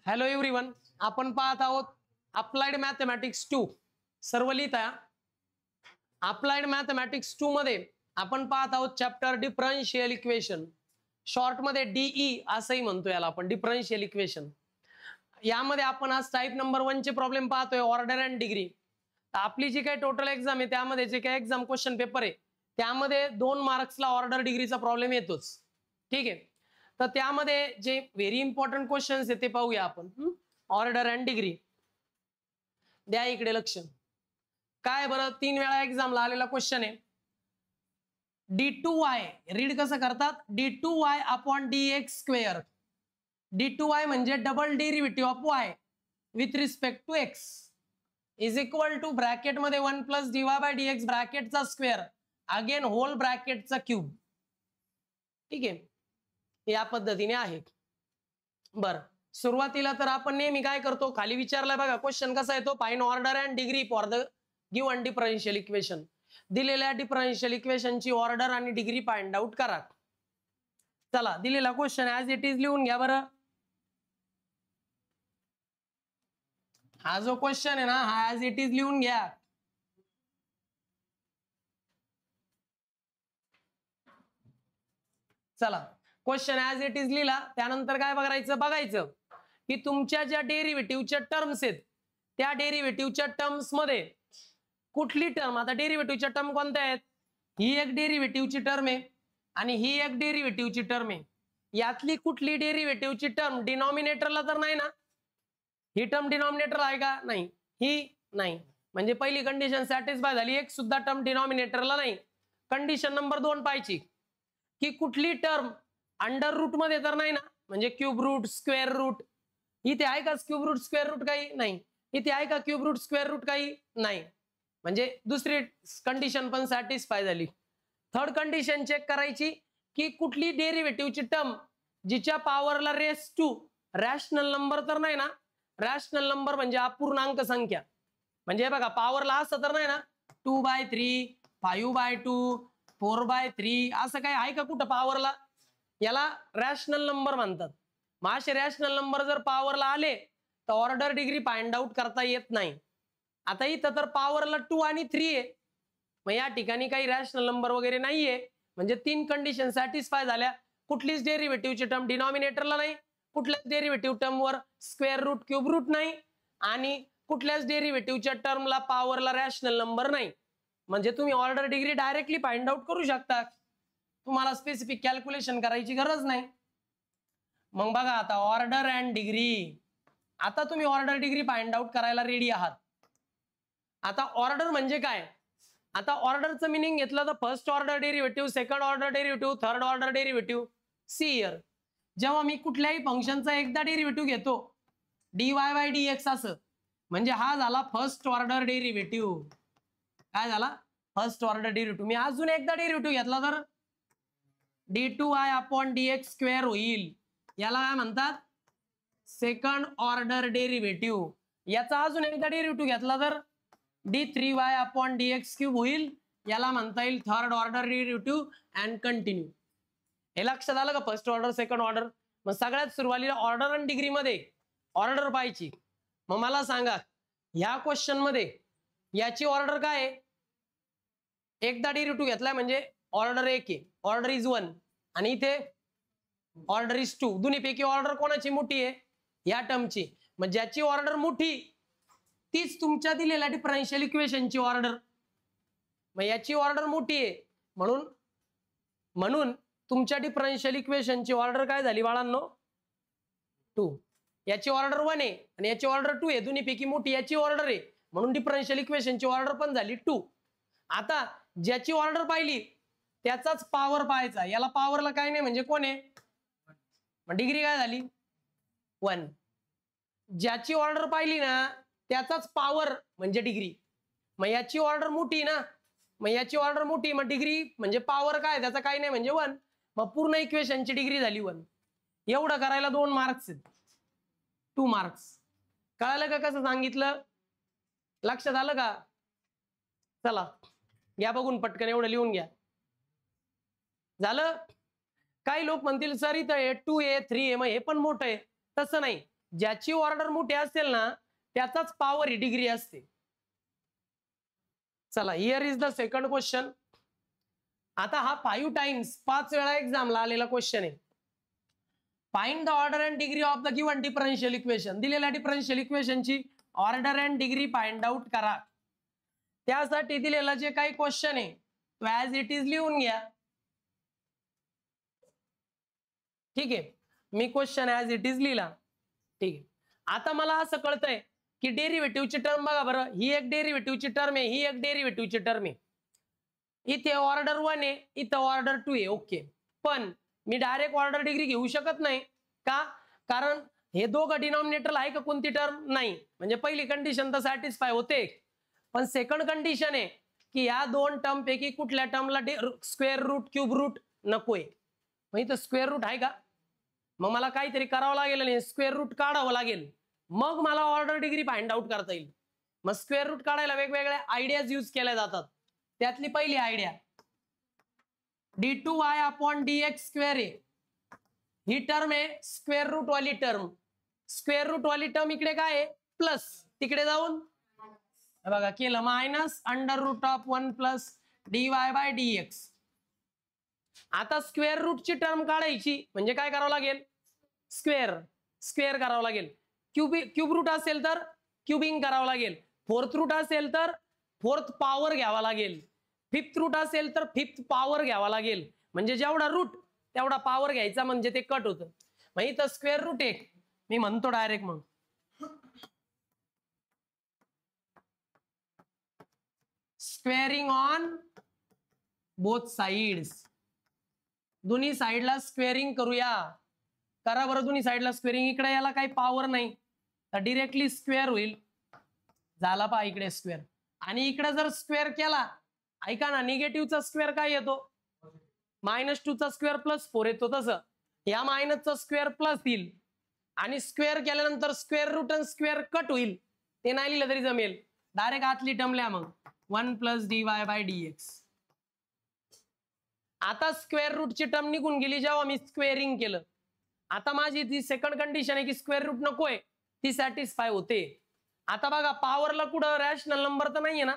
Hello everyone, आपण पाहत आहोत अप्लाइड मॅथमॅटिक्स 2. सर्व लिहित आहे. अप्लाइड मॅथमॅटिक्स 2 मध्ये आपण पाहत आहोत चॅप्टर डिफरन्शियल इक्वेशन, शॉर्ट मध्ये डीई असंही म्हणतो याला आपण, डिफरन्शियल इक्वेशन. यामध्ये आपण आज टाइप नंबर 1 चे प्रॉब्लेम पाहतोय, ऑर्डर अँड डिग्री. आपली जी काही टोटल एक्झाम आहे त्यामध्ये जे काही एक्झाम क्वेश्चन पेपर आहे त्यामध्ये 2 मार्क्सला ऑर्डर डिग्रीचा प्रॉब्लेम येतोच. ठीक आहे, तर त्यामध्ये जे व्हेरी इम्पॉर्टंट क्वेश्चन्स आहेत ते पाहूया आपण. ऑर्डर अँड डिग्री द्या इकडे लक्ष. काय बरं, 3 वेळा एक्झामला आलेला क्वेश्चन आहे. d2y रीड कसं करतात, d2y upon dx square. d2y म्हणजे double derivative of y with respect to x is equal to bracket मध्ये 1 प्लस dy बाय dx ब्रॅकेटचा स्क्वेअर अगेन होल ब्रॅकेटचा क्यूब. ठीक आहे, या पद्धतीने आहे. बर, सुरुवातीला तर आपण नेहमी काय करतो, खाली विचारलाय बघा क्वेश्चन कसा येतो, find order and degree for the given differential equation. दिलेल्या डिफरन्शियल इक्वेशनची ऑर्डर आणि डिग्री फाइंड आउट करा. चला, दिलेला क्वेश्चन ऍज इट इज लिहून घ्या बरं. हा जो क्वेश्चन आहे ना, हा ऍज इट इज लिहून घ्या. चला, क्वेश्चन ऍज इट इज लिहिला, त्यानंतर काय बघायचं की तुमच्या ज्या डेरिव्हेटिव्हच्या टर्म्स आहेत त्या डेरिव्हेटिव्हच्या टर्म्स मध्ये कुठली टर्म, आता डेरिव्हेटिव्हच्या टर्म कोणत्या आहेत, ही एक डेरिव्हेटिव्हची टर्म आहे आणि ही एक डेरिव्हेटिव्हची टर्म आहे. यातली कुठली डेरिव्हेटिव्हची टर्म डिनॉमिनेटरला तर नाही ना, ही टर्म डिनॉमिनेटर आहे का, नाही, ही नाही, म्हणजे पहिली कंडिशन सॅटिस्फाय झाली, एक सुद्धा टर्म डिनॉमिनेटरला नाही. कंडिशन नंबर 2 पाहिजे की कुठली टर्म अंडर रूट मध्ये तर नाही ना, म्हणजे क्यूब रूट, स्क्वेअर रूट. इथे आहे का क्यूब रूट, स्क्वेअर रूट, काही नाही. इथे आहे का क्यूब रूट, स्क्वेअर रूट, काही नाही. म्हणजे दुसरी कंडिशन पण सॅटिस्फाय झाली. थर्ड कंडिशन चेक करायची की कुठली डेरिव्हेटिव्हची टर्म जिच्या पॉवरला रेस टू रॅशनल नंबर तर नाही ना. रॅशनल नंबर म्हणजे अपूर्णांक संख्या, म्हणजे बघा पॉवरला असं तर नाही ना, 2/3, 5/2, 4/3 असं काही आहे का कुठं पॉवरला, याला रॅशनल नंबर म्हणतात. मग असे रॅशनल नंबर जर पॉवरला आले तर ऑर्डर डिग्री फाइंड आउट करता येत नाही. आता इथं तर पॉवरला 2 आणि 3 आहे, मग या ठिकाणी काही रॅशनल नंबर वगैरे नाहीये, म्हणजे 3 कंडिशन सॅटिस्फाय झाल्या. कुठलीच डेरिव्हेटिव्हची टर्म डिनॉमिनेटरला नाही, कुठल्याच डेरिव्हेटिव्ह टर्मवर स्क्वेअर रूट, क्यूब रूट नाही, आणि कुठल्याच डेरिव्हेटिव्हच्या टर्मला पॉवरला रॅशनल नंबर नाही. म्हणजे तुम्ही order degree directly find out करू शकता, तुम्हाला स्पेसिफिक कॅल्क्युलेशन करायची गरज नाही. मग बघा आता ऑर्डर अँड डिग्री, आता तुम्ही ऑर्डर डिग्री फाइंड आउट करायला रेडी आहात. आता ऑर्डर म्हणजे काय, आता ऑर्डरचं मिनिंग घेतलं तर first order derivative, second order derivative, third order derivative. See here, जेव्हा मी कुठल्याही फंक्शनचा एकदा डेरिव्हेटिव्ह घेतो dy बाय dx असं, म्हणजे हा झाला फर्स्ट ऑर्डर डेरिव्हेटिव्ह. काय झाला, फर्स्ट ऑर्डर डेरिव्हेटिव्ह. मी अजून एकदा डेरिव्हेटिव्ह घेतला तर d2y अपॉन dx स्क्वेअर होईल, याला काय म्हणतात, सेकंड ऑर्डर डेरिव्हेटिव्ह. याचा अजून एकदा डेरिव्हेटिव्ह घेतला तर d3y अपॉन dx क्यूब होईल, याला म्हणता येईल third order derivative and continue. हे लक्षात आलं का, फर्स्ट ऑर्डर, सेकंड ऑर्डर. मग सगळ्यात सुरुवातीला ऑर्डर अँड डिग्री मध्ये ऑर्डर पाहिजे. मग मला सांगा ह्या क्वेश्चन मध्ये याची ऑर्डर काय आहे, एकदा डेरिव्हेटिव्ह घेतलाय म्हणजे ऑर्डर 1 आहे, ऑर्डर इज 1, आणि इथे ऑर्डर इज 2. दोन्हीपैकी ऑर्डर कोणाची मोठी आहे, या टर्मची. मग ज्याची ऑर्डर मोठी तीच तुमच्या दिलेल्या डिफरन्शियल इक्वेशनची ऑर्डर. मग याची ऑर्डर मोठी आहे म्हणून तुमच्या डिफरन्शियल इक्वेशनची ऑर्डर काय झाली बाळांनो, 2. याची ऑर्डर 1 आहे आणि याची ऑर्डर 2 आहे, दोन्हीपैकी मोठी याची ऑर्डर आहे, म्हणून डिफरन्शियल इक्वेशनची ऑर्डर पण झाली 2. आता ज्याची ऑर्डर पाहिली त्याचाच पॉवर पाहायचा, याला पॉवरला काय नाही म्हणजे कोण आहे, मग डिग्री काय झाली 1. ज्याची ऑर्डर पाहिली ना त्याचाच पॉवर म्हणजे डिग्री. मग याची ऑर्डर मोठी ना, मग याची ऑर्डर मोठी, मग डिग्री म्हणजे पॉवर काय त्याचा काही नाही म्हणजे 1. मग पूर्ण इक्वेशनची डिग्री झाली 1. एवढं करायला 2 मार्क्स आहेत, 2 मार्क्स. कळालं का कसं सांगितलं, लक्षात आलं का. चला घ्या बघून पटकन, एवढं लिहून घ्या. झालं. काही लोक म्हणतील सर इथं 2 आहे, 3 आहे, मग हे पण मोठं आहे. तसं नाही, ज्याची ऑर्डर मोठी असेल ना त्याचाच पॉवर ही डिग्री असते. चला, here is the second question. आता हा 5 टाइम्स 5 वेळा एक्झामला आलेला क्वेश्चन आहे. Find the order and degree of the given differential equation. दिलेल्या डिफरन्शियल इक्वेशनची order and degree find out करा. त्यासाठी दिलेला जे काही क्वेश्चन आहे तो ऍज इट इज लिहून घ्या. ठीक आहे, मी क्वेश्चन ऍज इट इज लिहिला. ठीक आहे, आता मला असं कळतंय की डेरिव्हेटिव्हची टर्म बघा बरं, ही एक डेरिव्हेटिव्हची टर्म आहे, ही एक डेरिव्हेटिव्हची टर्म आहे. इथे ऑर्डर 1 आहे, इथं ऑर्डर 2 आहे. ओके, पण मी डायरेक्ट ऑर्डर डिग्री घेऊ शकत नाही का? कारण हे दोघं डिनॉमिनेटरला आहे का कोणती टर्म? नाही. म्हणजे पहिली कंडिशन तर सॅटिस्फाय होते, पण सेकंड कंडिशन आहे की या दोन टर्म पैकी कुठल्या टर्मला स्क्वेअर रूट क्यूब रूट नकोय. मग इथं स्क्वेअर रूट आहे का? मग मला काहीतरी करावं लागेल आणि स्क्वेअर रूट काढावं लागेल, मग मला ऑर्डर डिग्री फाइंड आउट करता येईल. मग स्क्वेअर रूट काढायला वेगवेगळ्या आयडियाज यूज केल्या जातात. त्यातली पहिली idea d2y upon dx square आहे. ही टर्म आहे स्क्वेअर रूट वाली टर्म. स्क्वेअर रूट वाली टर्म इकडे काय आहे? प्लस. तिकडे जाऊन बघा केलं minus under root of 1 plus dy by dx. आता स्क्वेअर रूटची टर्म काढायची म्हणजे काय करावं लागेल? स्क्वेअर करावं लागेल. क्यूब रूट असेल तर क्यूबिंग करावं लागेल. फोर्थ रूट असेल तर फोर्थ पॉवर घ्यावा लागेल. फिफ्थ रूट असेल तर फिफ्थ पॉवर घ्यावा लागेल. म्हणजे जेवढा रूट तेवढा पॉवर घ्यायचा, म्हणजे ते कट होतं. मग इथं स्क्वेअर रूट आहे, मी म्हणतो डायरेक्ट मग स्क्वेअरिंग ऑन बोथ साइड्स. दोन्ही साइडला स्क्वेअरिंग करूया. करा बरं दोन्ही साइडला स्क्वेअरिंग. इकडे याला काही पॉवर नाही तर डिरेक्टली स्क्वेअर होईल. झाला पहा इकडे स्क्वेअर. आणि इकडे जर स्क्वेअर केला, ऐका ना, निगेटिव्हचा स्क्वेअर काय येतो? -2 चा स्क्वेअर प्लस 4 येतो. तसं या मायनसचा स्क्वेअर प्लस येईल आणि स्क्वेअर केल्यानंतर स्क्वेअर रूट आणि स्क्वेअर कट होईल. ते नाही लिहिलं तरी जमेल, डायरेक्ट आतली टर्म लिहा मग 1 प्लस dy बाय dx. आता स्क्वेअर रूटची टर्म निघून गेली जेव्हा मी स्क्वेअरिंग केलं. आता माझी ती सेकंड कंडिशन आहे की स्क्वेअर रूट नकोय, ती सॅटिस्फाय होते. आता बघा पॉवरला कुठं रॅशनल नंबर तर नाहीये ना?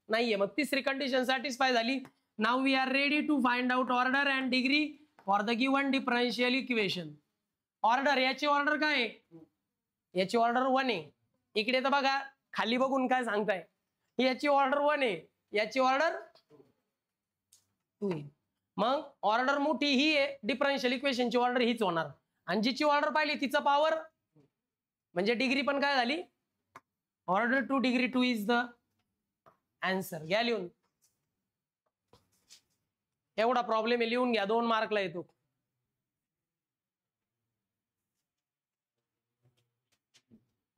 नाहीये. मग तिसरी कंडिशन सॅटिस्फाय झाली. Now we are ready to find out order and degree for the given differential equation. Order, याची ऑर्डर काय आहे? याची ऑर्डर 1 आहे. इकडे तर बघा खाली बघून काय सांगताय, याची ऑर्डर 1 आहे, याची ऑर्डर 2 आहे. मग ऑर्डर मोठी ही आहे, डिफरन्शियल इक्वेशनची ऑर्डर हीच होणार. आणि जिची ऑर्डर पाहिली तिचा पॉवर म्हणजे डिग्री पण काय झाली? Order 2 degree 2 is the answer. घ्या लिहून. एवढा प्रॉब्लेम आहे, लिहून घ्या, 2 मार्कला येतो.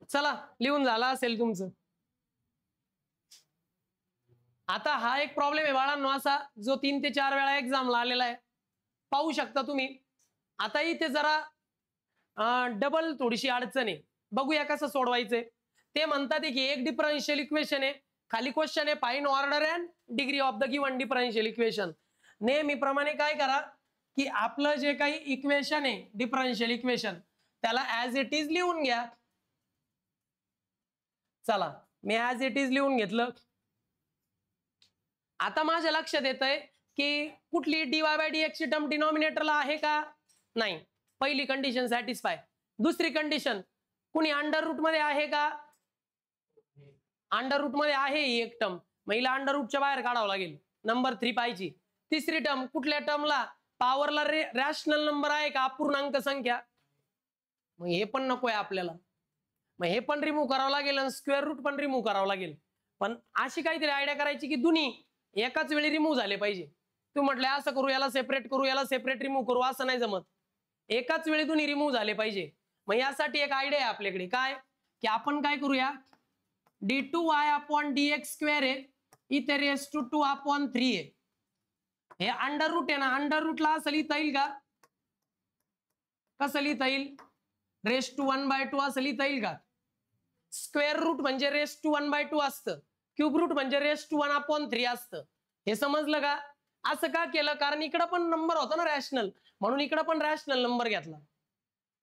चला, लिहून झाला असेल तुमचं. आता हा एक प्रॉब्लेम आहे बाळांनो असा, जो 3 ते 4 वेळा एक्झामला आलेला आहे. पाहू शकता तुम्ही. आता इथे जरा डबल थोडीशी अडचण आहे. बघूया कसं सोडवायचंय. ते म्हणतात की एक डिफरन्शियल इक्वेशन आहे, खाली क्वेश्चन आहे find order and degree of the given differential equation. नेहमीप्रमाणे काय करा की आपलं जे काही इक्वेशन आहे डिफरन्शियल इक्वेशन त्याला ऍज इट इज लिहून घ्या. चला, मी ऍज इट इज लिहून घेतलं. आता माझ्या लक्षात येतंय की कुठली dy बाय dx ची टर्म डिनॉमिनेटरला आहे का? नाही. पहिली कंडिशन सॅटिस्फाय. दुसरी कंडिशन, कुणी अंडर रूट मध्ये आहे का? अंडर रूट मध्ये आहे ही एक टर्म, महिला अंडर रूटच्या बाहेर काढावं लागेल. नंबर 3 पाहिजे. तिसरी टर्म, कुठल्या टर्मला पॉवरला रॅशनल नंबर आहे का? अपूर्णांक संख्या. मग हे पण नकोय आपल्याला. मग हे पण रिमूव्ह करावं लागेल आणि स्क्वेअर रूट पण रिमूव्ह करावं लागेल. पण अशी काहीतरी आयडिया करायची की दोन्ही एकाच वेळी रिमूव्ह झाले पाहिजे. तू म्हटलं असं करू, याला सेपरेट करू, याला सेपरेट रिमूव्ह करू, असं नाही जमत. एकाच वेळी दोन्ही रिमूव्ह झाले पाहिजे. मग यासाठी एक आयडिया आहे आपल्याकडे. काय की आपण काय करूया, d2y अपॉन dx स्क्वेअर आहे, इथे रेस टू 2 अपॉन 3 आहे. हे अंडर रूट आहे ना, अंडर रूटला असं लिहिता येईल का? कसं लिहिता येईल? रेस टू 1/2 असं लिहिता येईल का? स्क्वेअर रूट म्हणजे रेस टू 1/2 असतं, क्यूब रूट म्हणजे रेस टू 1 अपॉन 3 असतं. हे समजलं का? असं का केलं? कारण इकडं पण नंबर होता ना रॅशनल, म्हणून इकडं पण रॅशनल नंबर घेतला.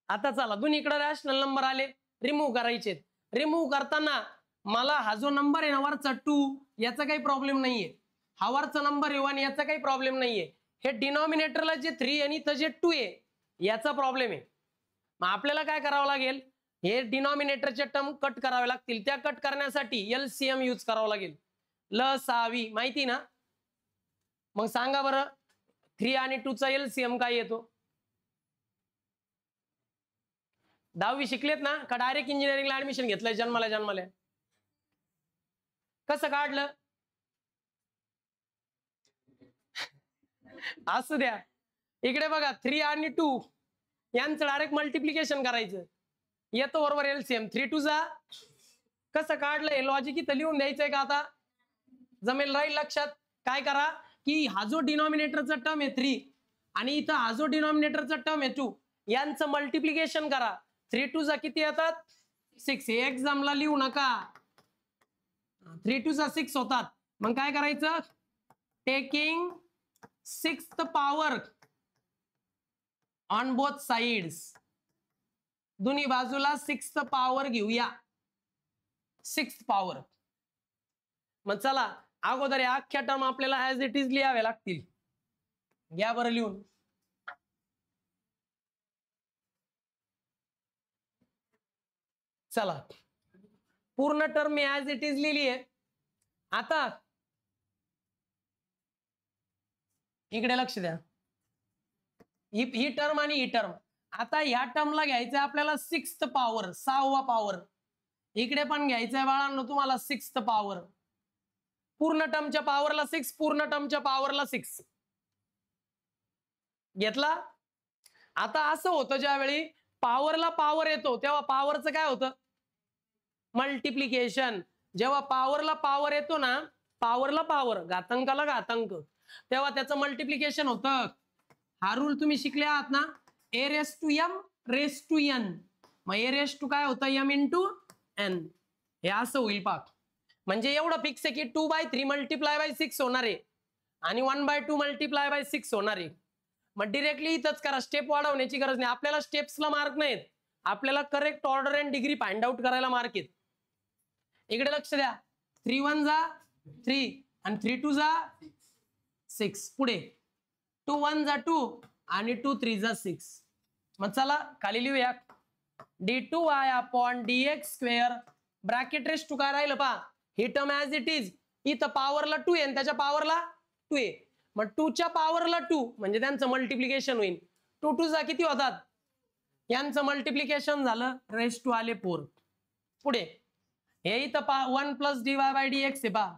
आता चला, दोन्ही इकडे रॅशनल नंबर आले, रिमूव्ह करायचे. रिमूव्ह करताना मला हा जो नंबर आहे ना वरचा 2 याचा काही प्रॉब्लेम नाहीये, हा वरचा नंबर आहे 1 याचा काही प्रॉब्लेम नाहीये. हे डिनॉमिनेटरला जे 3 आणि इथं जे 2 आहे याचा प्रॉब्लेम आहे. मग आपल्याला काय करावं लागेल, हे डिनॉमिनेटरचे टर्म कट करावे लागतील. त्या कट करण्यासाठी एलसीएम यूज करावं लागेल. लसावी माहिती ना? मग सांगा बरं 3 आणि 2 चा एलसीएम काय येतो? 10वी शिकलेत ना का डायरेक्ट इंजिनिअरिंगला ऍडमिशन घेतलंय जन्माला? कसं काढलं? असू द्या, इकडे बघा 3 आणि 2 यांचं डायरेक्ट मल्टिप्लिकेशन करायचं, येतो बरोबर एलसीएम. 3 2 जा कसं काढलंय लॉजिक इथं लिहून द्यायचंय का? आता जमेल, राहील लक्षात. काय करा की हा जो डिनॉमिनेटरचा टर्म आहे 3 आणि इथं हा जो डिनॉमिनेटरचा टर्म आहे 2 यांचं मल्टिप्लिकेशन करा. 3 2 जा किती येतात? 6. हे एक्झामला लिहू नका. 3 2 जा 6 होतात. मग काय करायचं? Taking 6th power on both sides, दोन्ही बाजूला 6th पॉवर घेऊया, 6th पॉवर. मग चला अगोदर या अख्ख्या टर्म आपल्याला ऍज इट इज लिहावे लागतील. घ्या बरं लिहून. चला पूर्ण term me as it is लिहिली आहे. आता इकडे लक्ष द्या, ही टर्म आणि ही टर्म. आता ह्या टर्मला घ्यायचं आपल्याला 6th पॉवर, 6वा पॉवर. इकडे पण घ्यायचंय बाळांनो तुम्हाला 6th पॉवर. पूर्ण टर्मच्या पॉवरला 6, पूर्ण टर्मच्या पॉवरला 6 घेतला. आता असं होतं ज्यावेळी पॉवरला पॉवर येतो तेव्हा पॉवरचं काय होतं? मल्टिप्लिकेशन. जेव्हा पॉवरला पॉवर येतो ना, पॉवरला पॉवर, घातांकाला घातांक, तेव्हा त्याचं मल्टिप्लिकेशन होतं. हा रूल तुम्ही शिकले आहात ना, a raise to m raise to n. मग ए रेस टू काय होतं? M into n. हे असं होईल पाक. म्हणजे एवढं फिक्स आहे की 2/3 मल्टिप्लाय बाय 6 होणार आहे आणि 1/2 मल्टिप्लाय बाय 6 होणार आहे. मग डिरेक्टली इथंच करा, स्टेप वाढवण्याची गरज नाही. आपल्याला स्टेप्सला मार्क नाहीत, आपल्याला correct order and degree find out करायला मार्क आहेत. इकडे लक्ष द्या, 3 1 जा 3 आणि 3 2 जा 6. पुढे 2 1 जा 2 आणि 2 3 जा 6. मग चला खाली लिहूया, d2y upon dx square bracket raise to काय राहिलं पहा, ही टर्म ऍज इट इज. इथं पॉवरला 2 आहे आणि त्याच्या पॉवरला 2 आहे. मग 2 च्या पॉवरला 2 म्हणजे त्यांचं मल्टिप्लिकेशन होईल. 2 2 जा किती होतात? यांचं मल्टिप्लिकेशन झालं, रेस टू आले 4. पुढे हे इथं पहा 1 प्लस dy बाय dx आहे पहा.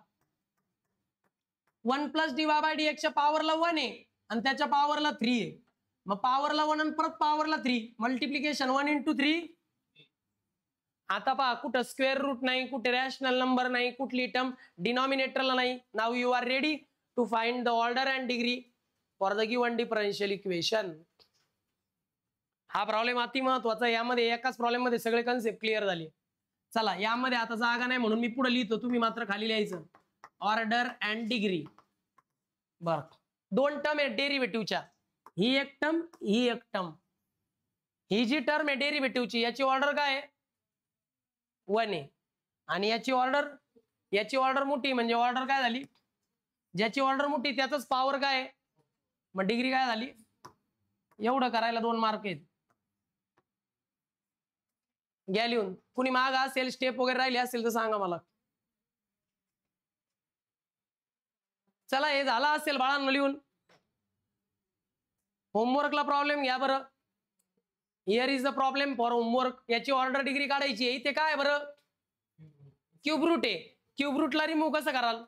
1 प्लस dy बाय dx च्या पॉवरला 1 आहे आणि त्याच्या पॉवरला 3 आहे. मग पॉवरला 1 आणि परत पॉवरला 3, मल्टिप्लिकेशन 1 इंटू 3. आता पहा कुठं स्क्वेअर रूट नाही, कुठे रॅशनल नंबर नाही, कुठली टर्म डिनॉमिनेटरला नाही. Now you are ready to find the order and degree for the given differential equation. हा प्रॉब्लेम अति महत्वाचा. यामध्ये एकाच प्रॉब्लेम मध्ये सगळे कन्सेप्ट क्लिअर झाले. चला यामध्ये आता जागा नाही म्हणून मी पुढे लिहितो, तुम्ही मात्र खाली लिहायचं ऑर्डर अँड डिग्री. बर, 2 टर्म आहे डेरिव्हेटिव्हच्या, ही एक टर्म, ही एक टर्म. ही जी टर्म आहे डेरिव्हेटिव्हची याची ऑर्डर काय आहे? 1 आहे. आणि याची ऑर्डर मोठी म्हणजे ऑर्डर काय झाली? ज्याची ऑर्डर मोठी त्याच पॉवर काय आहे, मग डिग्री काय झाली? एवढं करायला 2 मार्क आहेत. घ्या लिहून. कुणी माग असेल स्टेप वगैरे राहिली असेल तर सांगा मला. चला हे झालं असेल बाळांनो लिहून. होमवर्कला प्रॉब्लेम घ्या बरं. Here is the problem for homework. याची ऑर्डर डिग्री काढायची आहे. इथे काय बरं? क्यूब रूट आहे. क्यूब रूटला रिमूव्ह कसं कराल?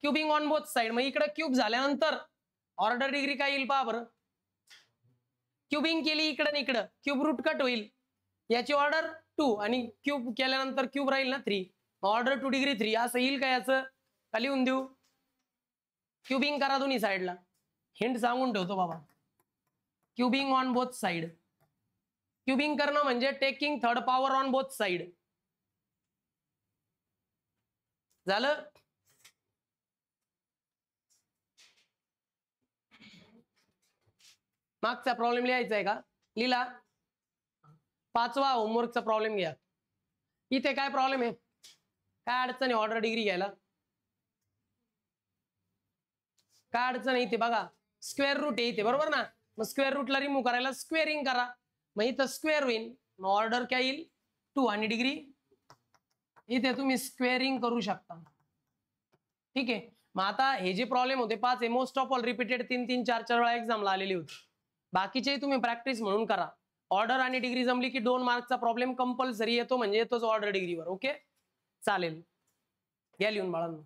Cubing on both side. मग इकडे क्यूब झाल्यानंतर ऑर्डर डिग्री काय येईल पहा बरं. क्यूबिंग केली इकडे आणि इकडं, क्यूब रूट कट होईल. याची ऑर्डर 2 आणि क्यूब केल्यानंतर क्यूब राहील ना 3. ऑर्डर 2 डिग्री 3 असं येईल का? याचं का लिहून देऊ? क्यूबिंग करा दोन्ही साइडला. हिंट सांगून ठेवतो बाबा, cubing on both side. Cubing करणं म्हणजे taking 3rd power on both side. झालं? मागचा प्रॉब्लेम लिहायचा आहे का? लिहिला. 5वा होमवर्कचा प्रॉब्लेम घ्या. इथे काय प्रॉब्लेम आहे, काय अडचण आहे ऑर्डर डिग्री घ्यायला, काय अडचण आहे इथे बघा. स्क्वेअर रूट आहे इथे, बरोबर ना. मग स्क्वेअर रूटला रिमूव्ह करायला स्क्वेअरिंग करा, मग इथं स्क्वेअर होईल, मग ऑर्डर काय येईल 2 आणि डिग्री इथे तुम्ही स्क्वेअरिंग करू शकता. ठीक आहे. मग आता हे जे प्रॉब्लेम होते 5 हे मोस्ट ऑफ ऑल रिपीटेड 3-3, 4-4 वेळा एक्झामला आलेली होती. बाकीचे तुम्ही प्रॅक्टिस म्हणून करा. ऑर्डर आणि डिग्री जमली की 2 मार्कचा प्रॉब्लेम कंपल्सरी येतो, म्हणजे येतोच ऑर्डर डिग्रीवर. ओके चालेल, घ्या लिहून बाळांनो.